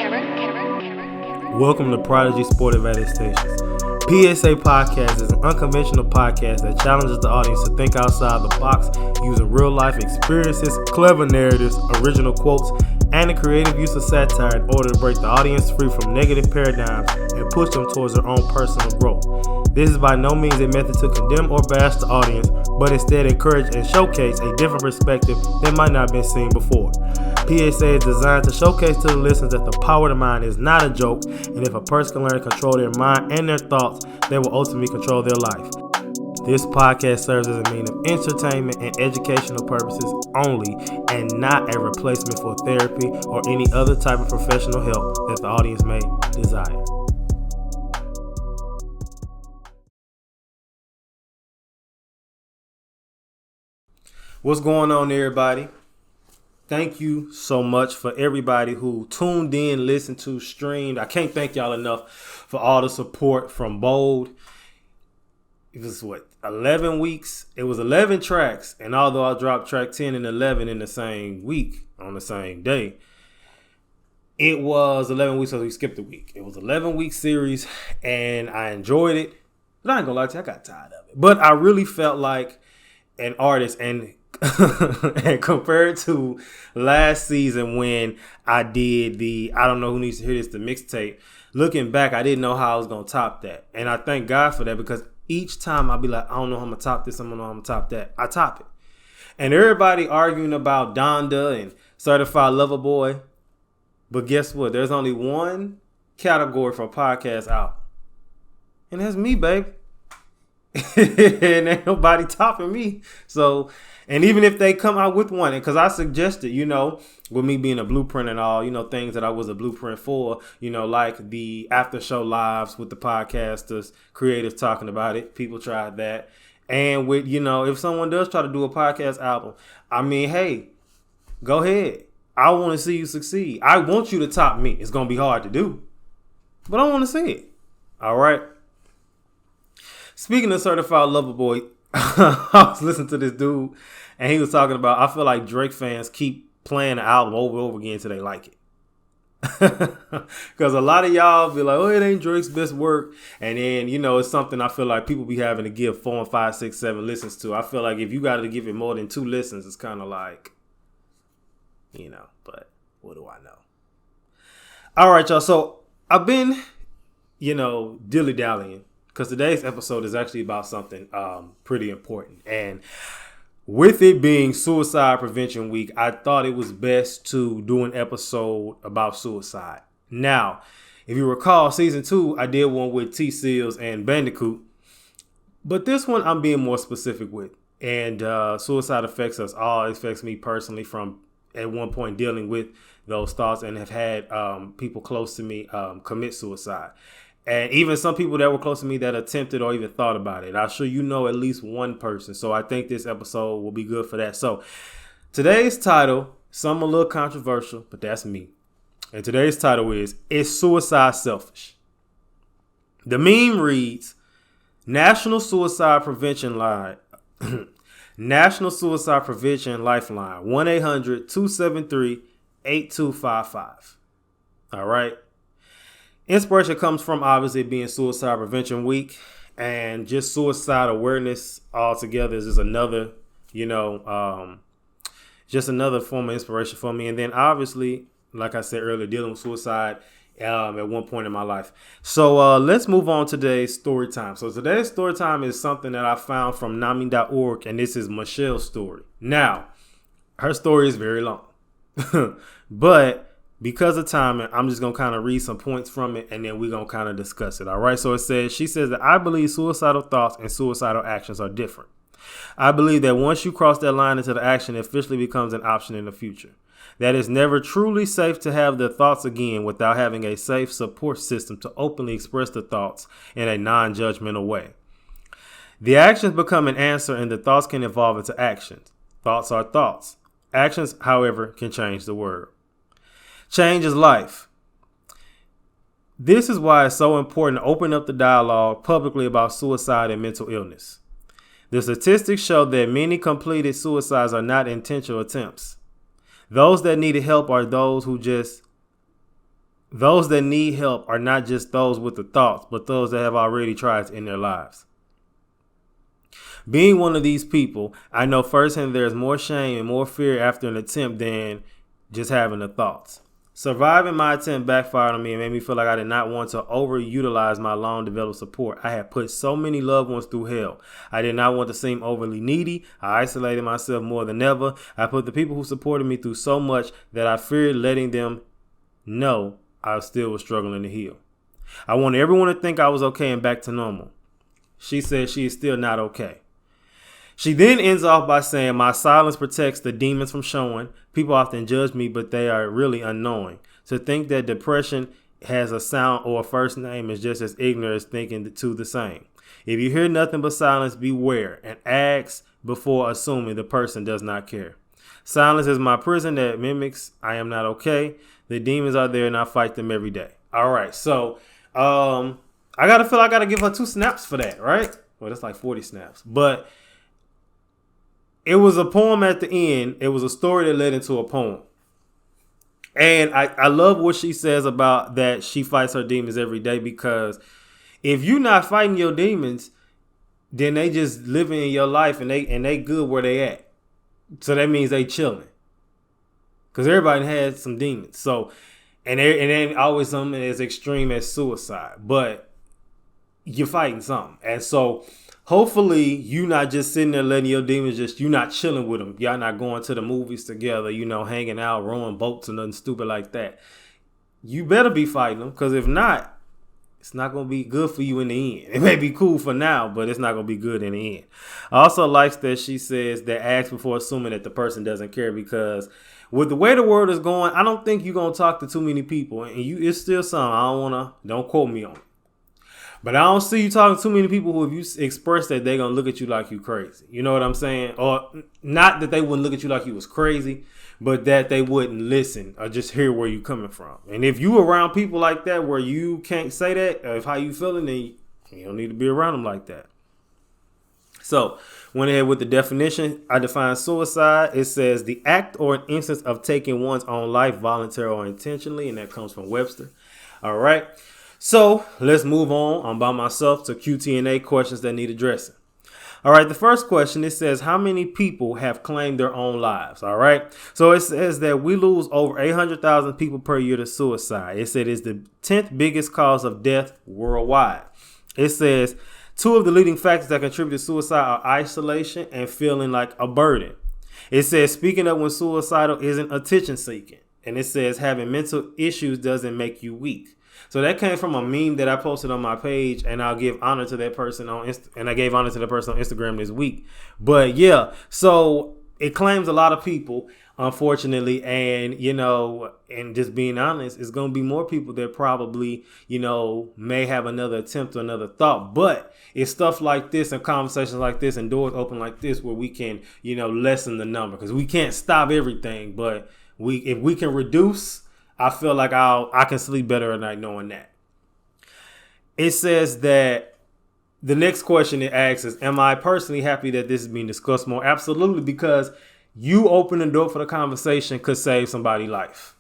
Welcome to Prodigy Sportive Adaptations. P.S.A. podcast is an unconventional podcast that challenges the audience to think outside the box using real-life experiences, clever narratives, original quotes, and the creative use of satire in order to break the audience free from negative paradigms and push them towards their own personal growth. This is by no means a method to condemn or bash the audience, but instead encourage and showcase a different perspective that might not have been seen before. P.S.A. is designed to showcase to the listeners that the power of the mind is not a joke, and if a person can learn to control their mind and their thoughts, they will ultimately control their life. This podcast serves as a means of entertainment and educational purposes only, and not a replacement for therapy or any other type of professional help that the audience may desire. What's going on, everybody? Thank you so much for everybody who tuned in, listened to, streamed. I can't thank y'all enough for all the support from Bold. It was 11 weeks? It was 11 tracks. And although I dropped track 10 and 11 in the same week, on the same day, it was 11 weeks, so we skipped a week. It was an 11-week series, and I enjoyed it. But I ain't gonna lie to you, I got tired of it. But I really felt like an artist, and and compared to last season when I did I don't know who needs to hear this, the mixtape, looking back, I didn't know how I was going to top that. And I thank God for that, because each time I'll be like, I don't know how I'm going to top this, I don't know how I'm going to top that. I top it. And everybody arguing about Donda and Certified Lover Boy. But guess what? There's only one category for podcasts out. And that's me, baby. And ain't nobody topping me. So, and even if they come out with one, because I suggested, with me being a blueprint and all, things that I was a blueprint for, like the after show lives with the podcasters, creators talking about it. People tried that. And with, if someone does try to do a podcast album, I mean, hey, go ahead. I want to see you succeed. I want you to top me. It's going to be hard to do, but I want to see it. All right. Speaking of Certified Lover Boy, I was listening to this dude, and he was talking about, I feel like Drake fans keep playing the album over and over again until they like it. Because a lot of y'all be like, oh, it ain't Drake's best work. And then, it's something I feel like people be having to give 4 and 5, 6, 7 listens to. I feel like if you got to give it more than 2 listens, it's kind of like, but what do I know? All right, y'all. So I've been, dilly-dallying. Because today's episode is actually about something pretty important. And with it being Suicide Prevention Week, I thought it was best to do an episode about suicide. Now, if you recall, season 2, I did one with T-Seals and Bandicoot. But this one I'm being more specific with. And suicide affects us all. It affects me personally from at one point dealing with those thoughts, and have had people close to me commit suicide. And even some people that were close to me that attempted or even thought about it. I'm sure at least one person. So I think this episode will be good for that. So today's title, some a little controversial, but that's me. And today's title is Suicide Selfish? The meme reads, National Suicide Prevention Line. National Suicide Prevention Lifeline, 1-800-273-8255. All right. Inspiration comes from obviously being Suicide Prevention Week, and just suicide awareness altogether is just another, just another form of inspiration for me. And then obviously, like I said earlier, dealing with suicide at one point in my life. So let's move on to today's story time. So today's story time is something that I found from NAMI.org, and this is Michelle's story. Now, her story is very long, but because of time, I'm just going to kind of read some points from it, and then we're going to kind of discuss it. All right. So she says that I believe suicidal thoughts and suicidal actions are different. I believe that once you cross that line into the action, it officially becomes an option in the future. That it's never truly safe to have the thoughts again without having a safe support system to openly express the thoughts in a non-judgmental way. The actions become an answer, and the thoughts can evolve into actions. Thoughts are thoughts. Actions, however, can change the world. Change is life. This is why it's so important to open up the dialogue publicly about suicide and mental illness. The statistics show that many completed suicides are not intentional attempts. Those that needed help are those who just those that need help are not just those with the thoughts, but those that have already tried to end their lives. Being one of these people, I know firsthand there's more shame and more fear after an attempt than just having the thoughts. Surviving my attempt backfired on me and made me feel like I did not want to overutilize my long developed support. I had put so many loved ones through hell. I did not want to seem overly needy. I isolated myself more than ever. I put the people who supported me through so much that I feared letting them know I still was struggling to heal. I wanted everyone to think I was okay and back to normal. She said she is still not okay. She then ends off by saying, my silence protects the demons from showing. People often judge me, but they are really unknowing. To think that depression has a sound or a first name is just as ignorant as thinking the two the same. If you hear nothing but silence, beware and ask before assuming the person does not care. Silence is my prison that mimics I am not okay. The demons are there and I fight them every day. All right, so I gotta give her 2 snaps for that, right? Well, that's like 40 snaps, but it was a poem at the end. It was a story that led into a poem. And I love what she says about that she fights her demons every day, because if you're not fighting your demons, then they just living in your life and they good where they at. So that means they chilling. Because everybody has some demons. So and ain't always something as extreme as suicide. But you're fighting something. And so hopefully you not just sitting there letting your demons you not chilling with them. Y'all not going to the movies together, hanging out, rowing boats and nothing stupid like that. You better be fighting them, because if not, it's not going to be good for you in the end. It may be cool for now, but it's not going to be good in the end. I also like that she says that ask before assuming that the person doesn't care, because with the way the world is going, I don't think you're going to talk to too many people. And it's still some. Don't quote me on it. But I don't see you talking to too many people who, if you express that, they're going to look at you like you crazy. You know what I'm saying? Or not that they wouldn't look at you like you was crazy, but that they wouldn't listen or just hear where you coming from. And if you around people like that where you can't say that, or if how you feeling, then you don't need to be around them like that. So went ahead with the definition. I define suicide. It says the act or an instance of taking one's own life voluntarily or intentionally. And that comes from Webster. All right. So let's move on. I'm by myself to QT&A questions that need addressing. All right. The first question, it says, how many people have claimed their own lives? All right. So it says that we lose over 800,000 people per year to suicide. It said it's the 10th biggest cause of death worldwide. It says 2 of the leading factors that contribute to suicide are isolation and feeling like a burden. It says speaking up when suicidal isn't attention seeking. And it says having mental issues doesn't make you weak. So that came from a meme that I posted on my page, and I'll give honor to that person and I gave honor to the person on Instagram this week. But yeah, so it claims a lot of people, unfortunately, and and just being honest, it's going to be more people that probably, may have another attempt or another thought. But it's stuff like this and conversations like this and doors open like this where we can, lessen the number, because we can't stop everything, but if we can reduce, I feel like I can sleep better at night knowing that. It says that the next question it asks is, am I personally happy that this is being discussed more? Absolutely, because you open the door for the conversation could save somebody's life.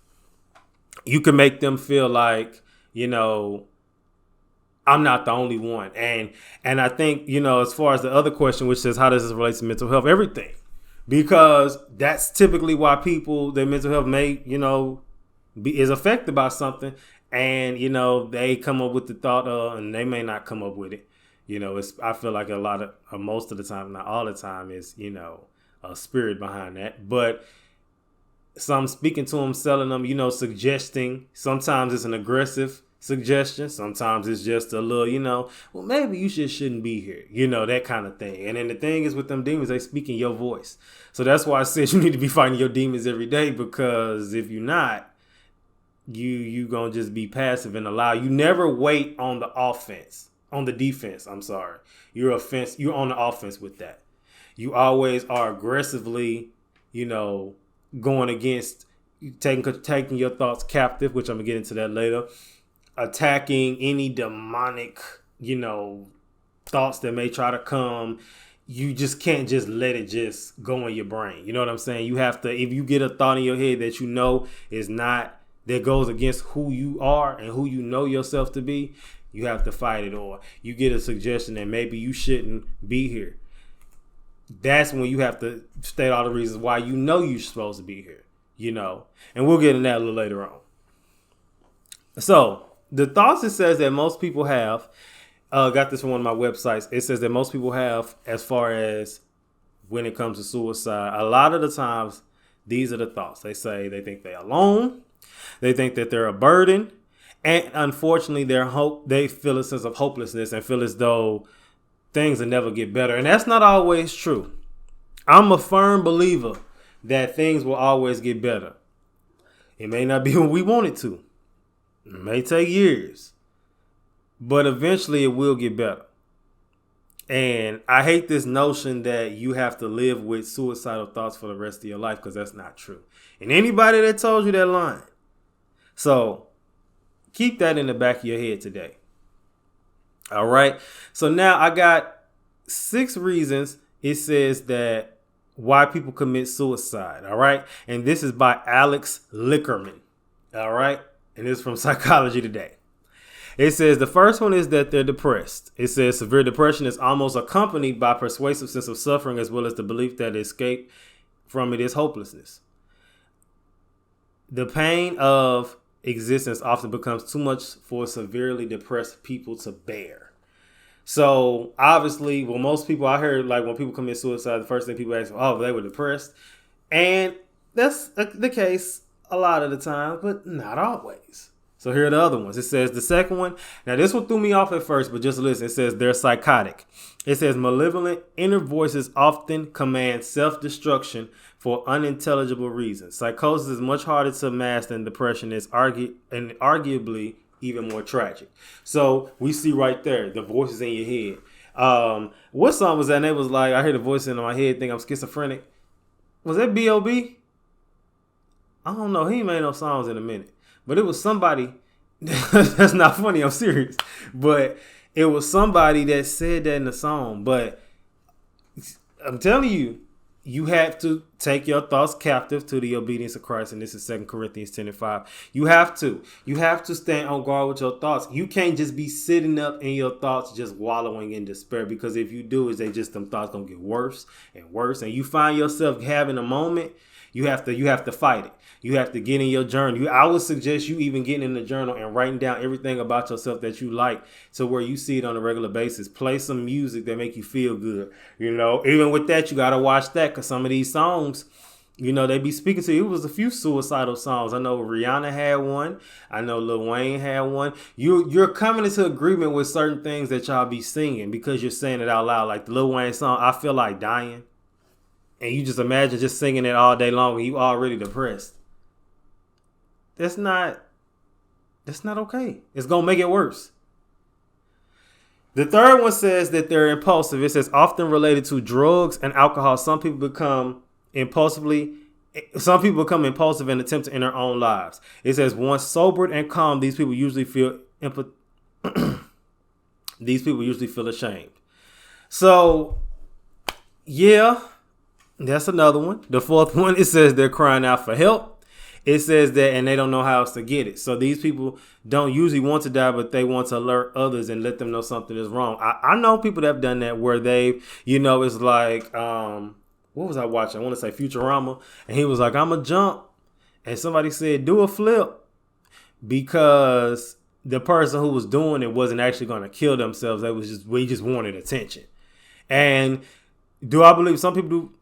You can make them feel like, I'm not the only one. And I think, as far as the other question, which says, how does this relate to mental health? Everything. Because that's typically why people, their mental health may, is affected by something, and they come up with the thought and they may not come up with it. I feel like most of the time, not all the time, is a spirit behind that. But some speaking to them, selling them, suggesting. Sometimes it's an aggressive suggestion. Sometimes it's just a little, well, maybe you shouldn't be here. That kind of thing. And then the thing is with them demons, they speak in your voice. So that's why I said you need to be fighting your demons every day, because if you're not, you gonna just be passive and allow. You never wait on the defense. I'm sorry. You're on the offense with that. You always are aggressively, going against, taking your thoughts captive, which I'm gonna get into that later. Attacking any demonic, thoughts that may try to come. You just can't just let it just go in your brain. You know what I'm saying? You have to, if you get a thought in your head that is not that goes against who you are and who you know yourself to be, you have to fight it. Or you get a suggestion that maybe you shouldn't be here. That's when you have to state all the reasons why you know you're supposed to be here, and we'll get into that a little later on. So the thoughts it says that most people have, got this from one of my websites. It says that most people have, as far as when it comes to suicide, a lot of the times, these are the thoughts. They say they think they're alone. They think that they're a burden. And unfortunately, they feel a sense of hopelessness and feel as though things will never get better. And that's not always true. I'm a firm believer that things will always get better. It may not be when we want it to. It may take years. But eventually it will get better. And I hate this notion that you have to live with suicidal thoughts for the rest of your life, because that's not true. And anybody that told you that lying. So keep that in the back of your head today. All right. So now I got 6 reasons it says that why people commit suicide. All right. And this is by Alex Lickerman. All right. And this is from Psychology Today. It says the first one is that they're depressed. It says severe depression is almost accompanied by a persuasive sense of suffering, as well as the belief that escape from it is hopelessness. The pain of existence often becomes too much for severely depressed people to bear. So obviously, well, most people, I heard like when people commit suicide, the first thing people ask, oh, they were depressed. And that's the case a lot of the time, but not always. So here are the other ones. It says the second one. Now, this one threw me off at first, but just listen. It says they're psychotic. It says malevolent inner voices often command self-destruction for unintelligible reasons. Psychosis is much harder to mask than depression is arguably even more tragic. So we see right there the voices in your head. What song was that? And it was like, I heard a voice in my head think I'm schizophrenic. Was that B.O.B.? I don't know. He ain't made no songs in a minute. But it was somebody, that's not funny, I'm serious. But it was somebody that said that in the song. But I'm telling you, you have to take your thoughts captive to the obedience of Christ. And this is 2 Corinthians 10:5. You have to. You have to stand on guard with your thoughts. You can't just be sitting up in your thoughts just wallowing in despair. Because if you do, them thoughts going to get worse and worse. And you find yourself having a moment, you have to fight it. You have to get in your journal. I would suggest you even getting in the journal and writing down everything about yourself that you like, to where you see it on a regular basis. Play some music that make you feel good. Even with that, you got to watch that, because some of these songs, they be speaking to you. It was a few suicidal songs. I know Rihanna had one. I know Lil Wayne had one. You're coming into agreement with certain things that y'all be singing because you're saying it out loud. Like the Lil Wayne song, I Feel Like Dying. And you just imagine just singing it all day long and you already depressed. That's not okay. It's going to make it worse. The third one says that they're impulsive. It says often related to drugs and alcohol. Some people become impulsive and attempt to end their own lives. It says once sobered and calm, these people usually feel ashamed. So, yeah, that's another one. The fourth one, it says they're crying out for help. It says that, and they don't know how else to get it. So these people don't usually want to die, but they want to alert others and let them know something is wrong. I know people that have done that where they, it's like, what was I watching? I want to say Futurama. And he was like, I'm a jump. And somebody said, do a flip. Because the person who was doing it wasn't actually going to kill themselves. We just wanted attention. And do I believe some people do,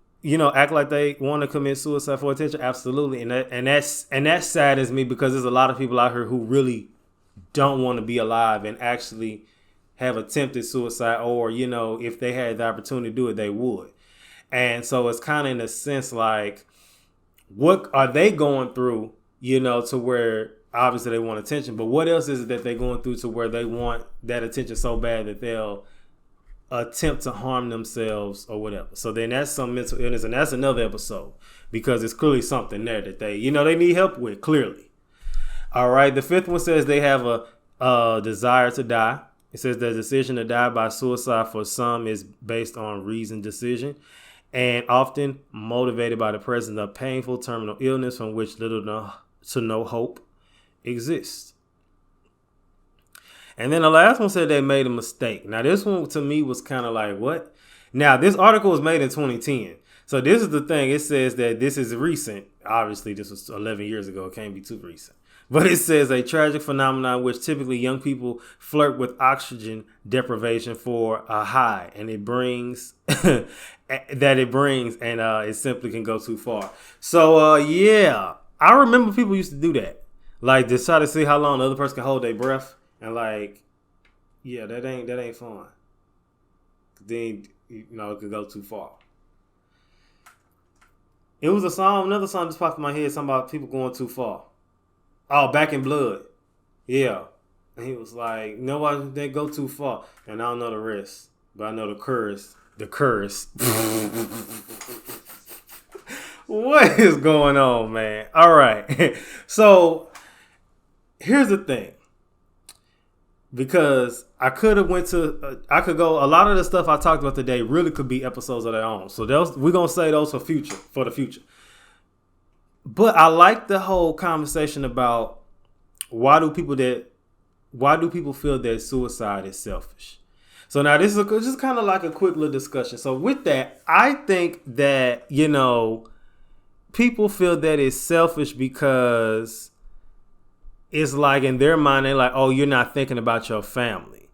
act like they want to commit suicide for attention? Absolutely. And that saddens me, because there's a lot of people out here who really don't want to be alive and actually have attempted suicide, or, if they had the opportunity to do it, they would. And so it's kind of in a sense like, what are they going through, to where obviously they want attention, but what else is it that they're going through to where they want that attention so bad that they'll attempt to harm themselves or whatever? So then that's some mental illness, and that's another episode, because it's clearly something there that they need help with, clearly. All right. The fifth one says they have a desire to die. It says the decision to die by suicide for some is based on reasoned decision and often motivated by the presence of painful terminal illness from which little to no hope exist. And then the last one said they made a mistake. Now, this one to me was kind of like, what? Now, this article was made in 2010. So this is the thing. It says that this is recent. Obviously, this was 11 years ago. It can't be too recent. But it says a tragic phenomenon which typically young people flirt with oxygen deprivation for a high. And it brings and it simply can go too far. So, yeah, I remember people used to do that. Like, to try to see how long the other person can hold their breath. And like, yeah, that ain't fun. Then, it could go too far. It was another song just popped in my head, something about people going too far. Oh, Back in Blood. Yeah. And he was like, nobody, they go too far. And I don't know the rest, but I know the chorus. What is going on, man? All right. So, here's the thing. Because I could go, a lot of the stuff I talked about today really could be episodes of their own. So we're going to say those for the future. But I like the whole conversation about why do people feel that suicide is selfish? So now this is just kind of like a quick little discussion. So with that, I think that, people feel that it's selfish because it's like in their mind, they're like, oh, you're not thinking about your family.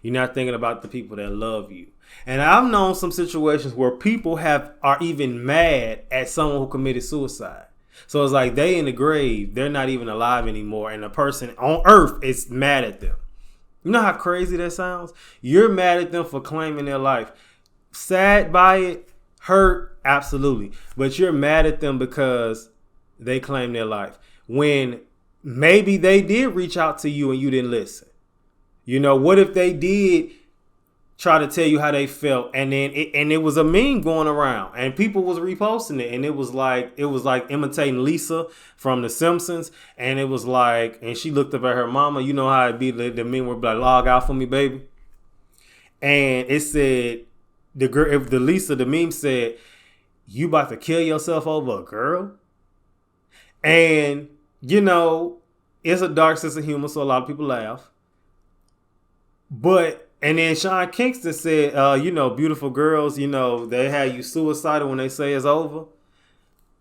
You're not thinking about the people that love you. And I've known some situations where people are even mad at someone who committed suicide. So it's like they in the grave, they're not even alive anymore. And the person on earth is mad at them. You know how crazy that sounds? You're mad at them for claiming their life. Sad by it, hurt, absolutely. But you're mad at them because they claim their life. When maybe they did reach out to you and you didn't listen. What if they did try to tell you how they felt and then it was a meme going around and people was reposting it and it was like imitating Lisa from The Simpsons and it was like, and she looked up at her mama, you know how it be, the meme would be like, log out for me, baby. And it said, the meme said, you about to kill yourself over a girl? And it's a dark sense of humor, so a lot of people laugh. And then Sean Kingston said, beautiful girls, they had you suicidal when they say it's over.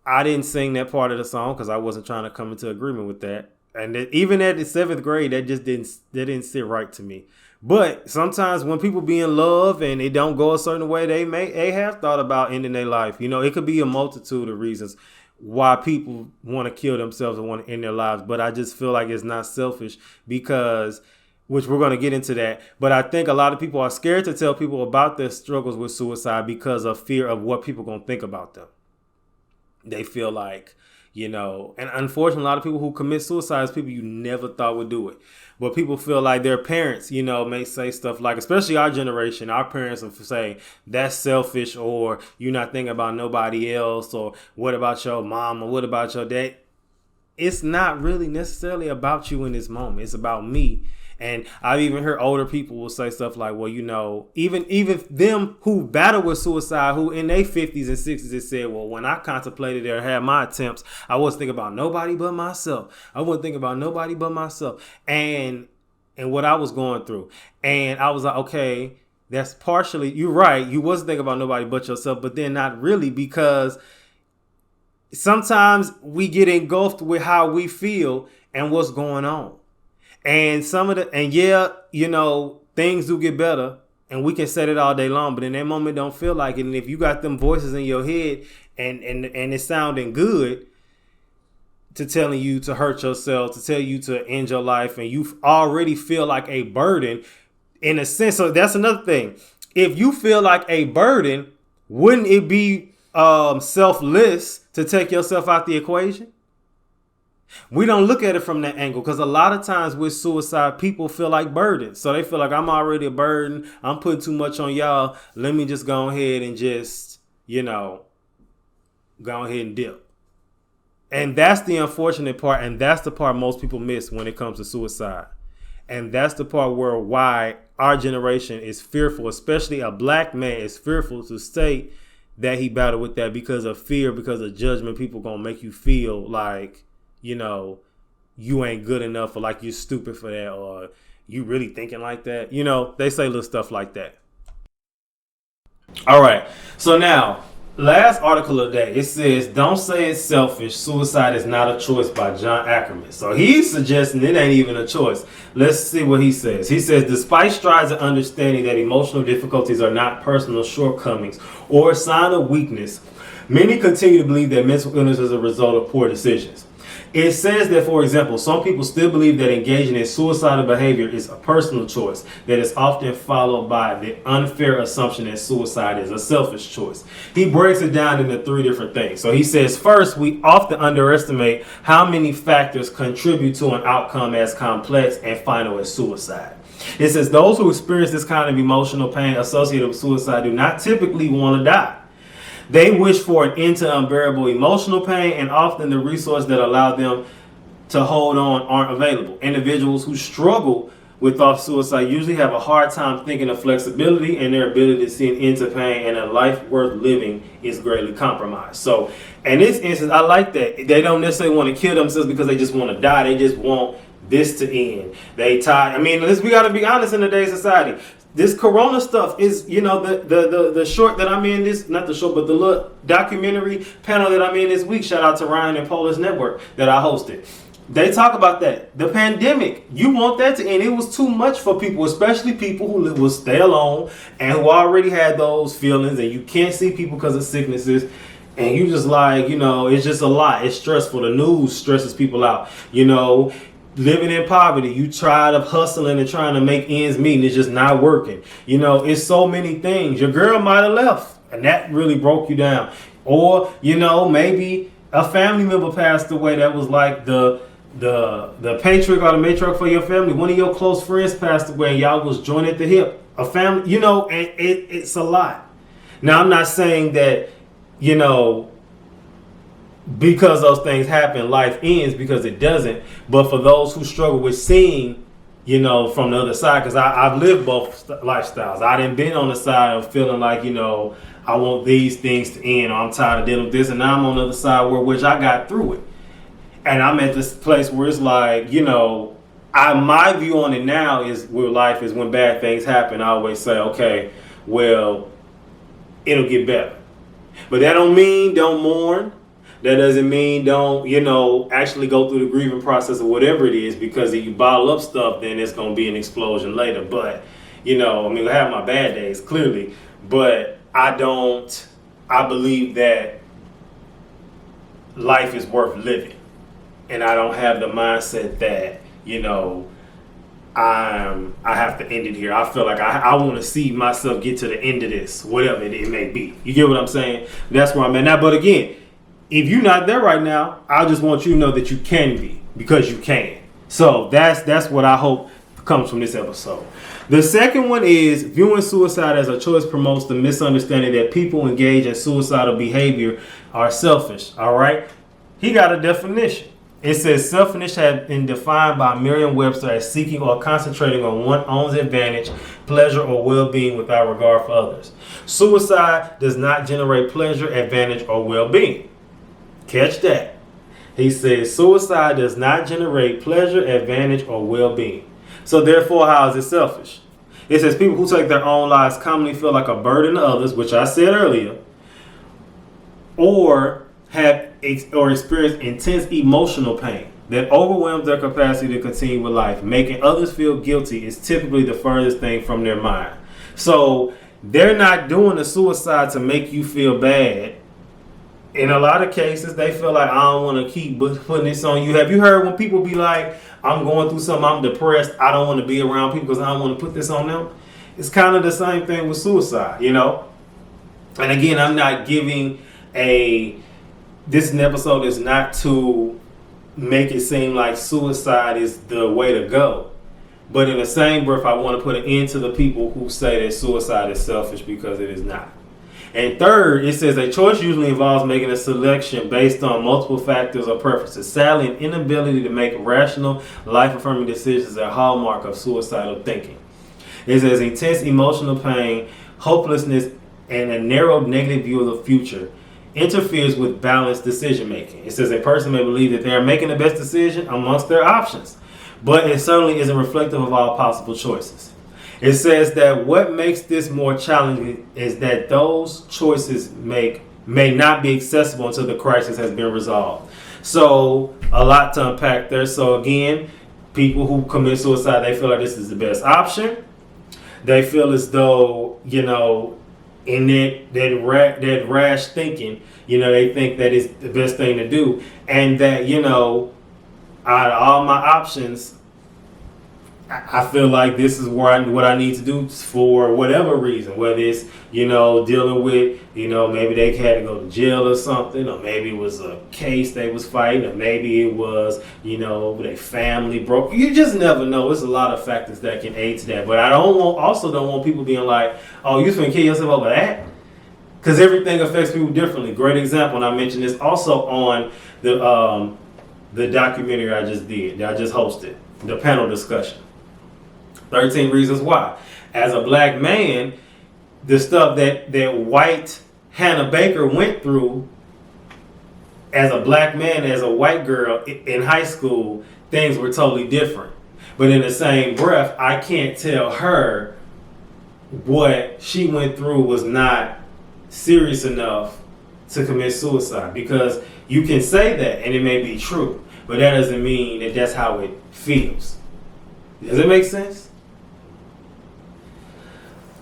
I didn't sing that part of the song because I wasn't trying to come into agreement with that. And even at the 7th grade, that just didn't sit right to me. But sometimes when people be in love and it don't go a certain way, they have thought about ending their life. It could be a multitude of reasons why people want to kill themselves and want to end their lives. But I just feel like it's not selfish because, which we're going to get into that. But I think a lot of people are scared to tell people about their struggles with suicide because of fear of what people going to think about them. They feel like, and unfortunately, a lot of people who commit suicide is people you never thought would do it. But people feel like their parents, may say stuff like, especially our generation, our parents will say, that's selfish, or you're not thinking about nobody else, or what about your mom, or what about your dad? It's not really necessarily about you in this moment. It's about me. And I've even heard older people will say stuff like, well, even them who battle with suicide, who in their 50s and 60s, have said, well, when I contemplated or had my attempts, I wasn't thinking about nobody but myself. And what I was going through. And I was like, okay, that's partially, you're right. You wasn't thinking about nobody but yourself, but then not really, because sometimes we get engulfed with how we feel and what's going on. And things do get better and we can say it all day long, but in that moment don't feel like it. And if you got them voices in your head and it's sounding good to telling you to hurt yourself, to tell you to end your life, and you already feel like a burden in a sense. So that's another thing. If you feel like a burden, wouldn't it be selfless to take yourself out the equation? We don't look at it from that angle because a lot of times with suicide, people feel like burdens. So they feel like I'm already a burden. I'm putting too much on y'all. Let me just go ahead and just, go ahead and dip. And that's the unfortunate part. And that's the part most people miss when it comes to suicide. And that's the part why our generation is fearful, especially a black man is fearful to state that he battled with that because of fear, because of judgment. People going to make you feel like, you ain't good enough, or like you're stupid for that, or you really thinking like that. You know, they say little stuff like that. All right. So now, last article of the day, it says, "Don't say it's selfish. Suicide is not a choice," by John Ackerman. So he's suggesting it ain't even a choice. Let's see what he says. He says, "Despite strides of understanding that emotional difficulties are not personal shortcomings or a sign of weakness, many continue to believe that mental illness is a result of poor decisions. It says that, for example, some people still believe that engaging in suicidal behavior is a personal choice that is often followed by the unfair assumption that suicide is a selfish choice." He breaks it down into three different things. So he says, first, we often underestimate how many factors contribute to an outcome as complex and final as suicide. It says those who experience this kind of emotional pain associated with suicide do not typically want to die. They wish for an end to unbearable emotional pain, and often the resources that allow them to hold on aren't available. Individuals who struggle with thoughts of suicide usually have a hard time thinking of flexibility, and their ability to see an end to pain and a life worth living is greatly compromised. So in this instance, I like that. They don't necessarily want to kill themselves because they just want to die. They just want this to end. They tired. I mean, we got to be honest in today's society. This corona stuff is, you know, the short that I'm in, this, not the short, but the little documentary panel that I'm in this week. Shout out to Ryan and Polish Network that I hosted. They talk about that. The pandemic, you want that to end. It was too much for people, especially people who will stay alone and who already had those feelings, and you can't see people because of sicknesses. And you just like, you know, it's just a lot. It's stressful. The news stresses people out, you know. Living in poverty, you tired of hustling and trying to make ends meet, and it's just not working. You know, it's so many things. Your girl might have left, and that really broke you down. Or, you know, maybe a family member passed away that was like the patriarch or the matriarch for your family. One of your close friends passed away, and y'all was joined at the hip. A family, you know, and it's a lot. Now, I'm not saying that, you know, because those things happen, life ends, because it doesn't. But for those who struggle with seeing, you know, from the other side, because I've lived both lifestyles. I didn't been on the side of feeling like, you know, I want these things to end, or I'm tired of dealing with this, and now I'm on the other side which I got through it. And I'm at this place where it's like, you know, my view on it now is where life is when bad things happen. I always say, okay, well, it'll get better. But that don't mean don't mourn. That doesn't mean don't, you know, actually go through the grieving process or whatever it is, because if you bottle up stuff, then it's going to be an explosion later. But, you know, I mean, I have my bad days, clearly. But I believe that life is worth living. And I don't have the mindset that, you know, I have to end it here. I feel like I want to see myself get to the end of this, whatever it may be. You get what I'm saying? That's where I'm at now. But again, if you're not there right now, I just want you to know that you can be, because you can. So that's what I hope comes from this episode. The second one is, viewing suicide as a choice promotes the misunderstanding that people engage in suicidal behavior are selfish. All right. He got a definition. It says selfishness has been defined by Merriam-Webster as seeking or concentrating on one's own advantage, pleasure, or well-being without regard for others. Suicide does not generate pleasure, advantage, or well-being. Catch that. He says suicide does not generate pleasure, advantage, or well-being. So therefore, how is it selfish? It says people who take their own lives commonly feel like a burden to others, which I said earlier, or experience intense emotional pain that overwhelms their capacity to continue with life. Making others feel guilty is typically the furthest thing from their mind. So they're not doing the suicide to make you feel bad. In a lot of cases, they feel like, I don't want to keep putting this on you. Have you heard when people be like, I'm going through something, I'm depressed, I don't want to be around people because I don't want to put this on them? It's kind of the same thing with suicide, you know? And again, I'm not giving this episode is not to make it seem like suicide is the way to go. But in the same breath, I want to put an end to the people who say that suicide is selfish, because it is not. And third, it says a choice usually involves making a selection based on multiple factors or preferences. Sadly, an inability to make rational, life-affirming decisions is a hallmark of suicidal thinking. It says intense emotional pain, hopelessness, and a narrow negative view of the future interferes with balanced decision making. It says a person may believe that they are making the best decision amongst their options, but it certainly isn't reflective of all possible choices. It says that what makes this more challenging is that those choices may not be accessible until the crisis has been resolved. So a lot to unpack there. So again, people who commit suicide, they feel like this is the best option. They feel as though, in that rash thinking, they think that is the best thing to do. And that, out of all my options, I feel like this is what I need to do for whatever reason, whether it's, dealing with, maybe they had to go to jail or something, or maybe it was a case they was fighting, or maybe it was, their family broke. You just never know. There's a lot of factors that can aid to that. But I also don't want people being like, oh, you finna kill yourself over that? Because everything affects people differently. Great example, and I mentioned this also on the documentary I just did, that I just hosted, the panel discussion. 13 Reasons Why. As a black man, the stuff that white Hannah Baker went through as a black man, as a white girl in high school, things were totally different. But in the same breath, I can't tell her what she went through was not serious enough to commit suicide. Because you can say that and it may be true, but that doesn't mean that that's how it feels. Does it make sense?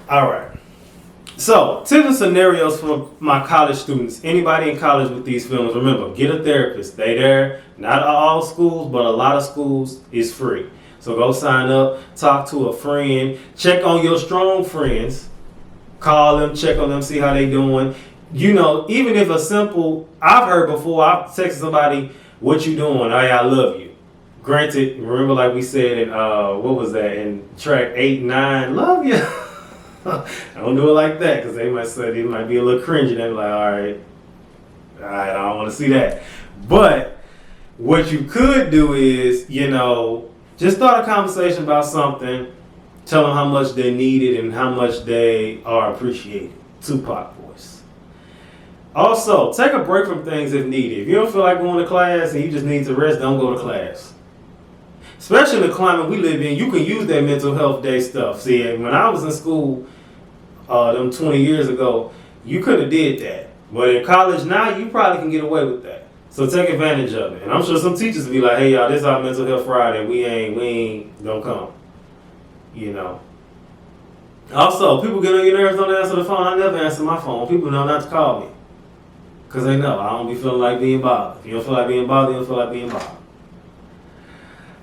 All right. So, tips and scenarios for my college students. Anybody in college with these feelings, remember, get a therapist. They there. Not all schools, but a lot of schools is free. So go sign up, talk to a friend, check on your strong friends, call them, check on them, see how they doing. Even if I've heard before, I've texted somebody, what you doing? Hey, I love you. Granted, remember like we said in, what was that, in track 8, 9, love you. I don't do it like that because they might say they might be a little cringy. They're like, all right, I don't want to see that. But what you could do is, just start a conversation about something. Tell them how much they need it and how much they are appreciated. Tupac voice. Also, take a break from things if needed. If you don't feel like going to class and you just need to rest, don't go to class. Especially in the climate we live in, you can use that mental health day stuff. See, when I was in school, them 20 years ago, you could have did that. But in college now, you probably can get away with that. So take advantage of it. And I'm sure some teachers will be like, hey, y'all, this is our mental health Friday. We ain't gonna come. Also, people get on your nerves, don't answer the phone. I never answer my phone. People know not to call me. Because they know I don't be feeling like being bothered. If you don't feel like being bothered, you don't feel like being bothered.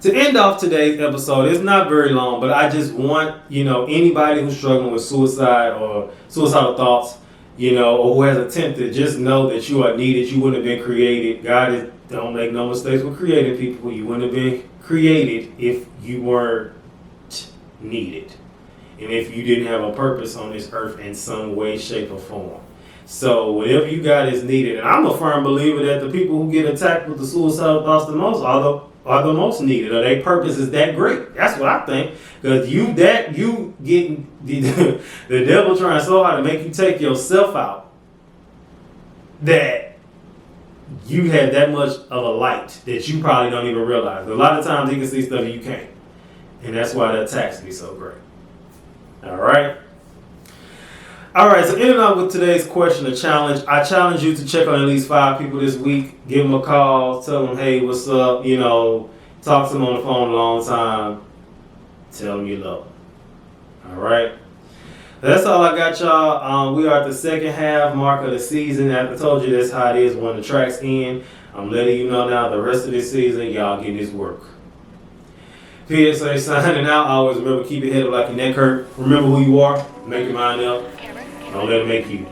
To end off today's episode, it's not very long, but I just want, anybody who's struggling with suicide or suicidal thoughts, or who has attempted, just know that you are needed. You wouldn't have been created. Don't make no mistakes with creating people. You wouldn't have been created if you weren't needed. And if you didn't have a purpose on this earth in some way, shape, or form. So whatever you got is needed. And I'm a firm believer that the people who get attacked with the suicidal thoughts the most are the most needed, or their purpose is that great. That's what I think. Because you getting the devil trying so hard to make you take yourself out, that you have that much of a light that you probably don't even realize. A lot of times you can see stuff you can't. And that's why the attacks be so great. Alright, so ending up with today's question, a challenge. I challenge you to check on at least 5 people this week. Give them a call. Tell them, hey, what's up? Talk to them on the phone a long time. Tell them you love them. Alright. That's all I got, y'all. We are at the second half mark of the season. As I told you, that's how it is when the track's end. I'm letting you know now the rest of this season, y'all get this work. P.S.A. signing out. Always remember, keep your head up like your neck hurt. Remember who you are. Make your mind up. Don't let it make you.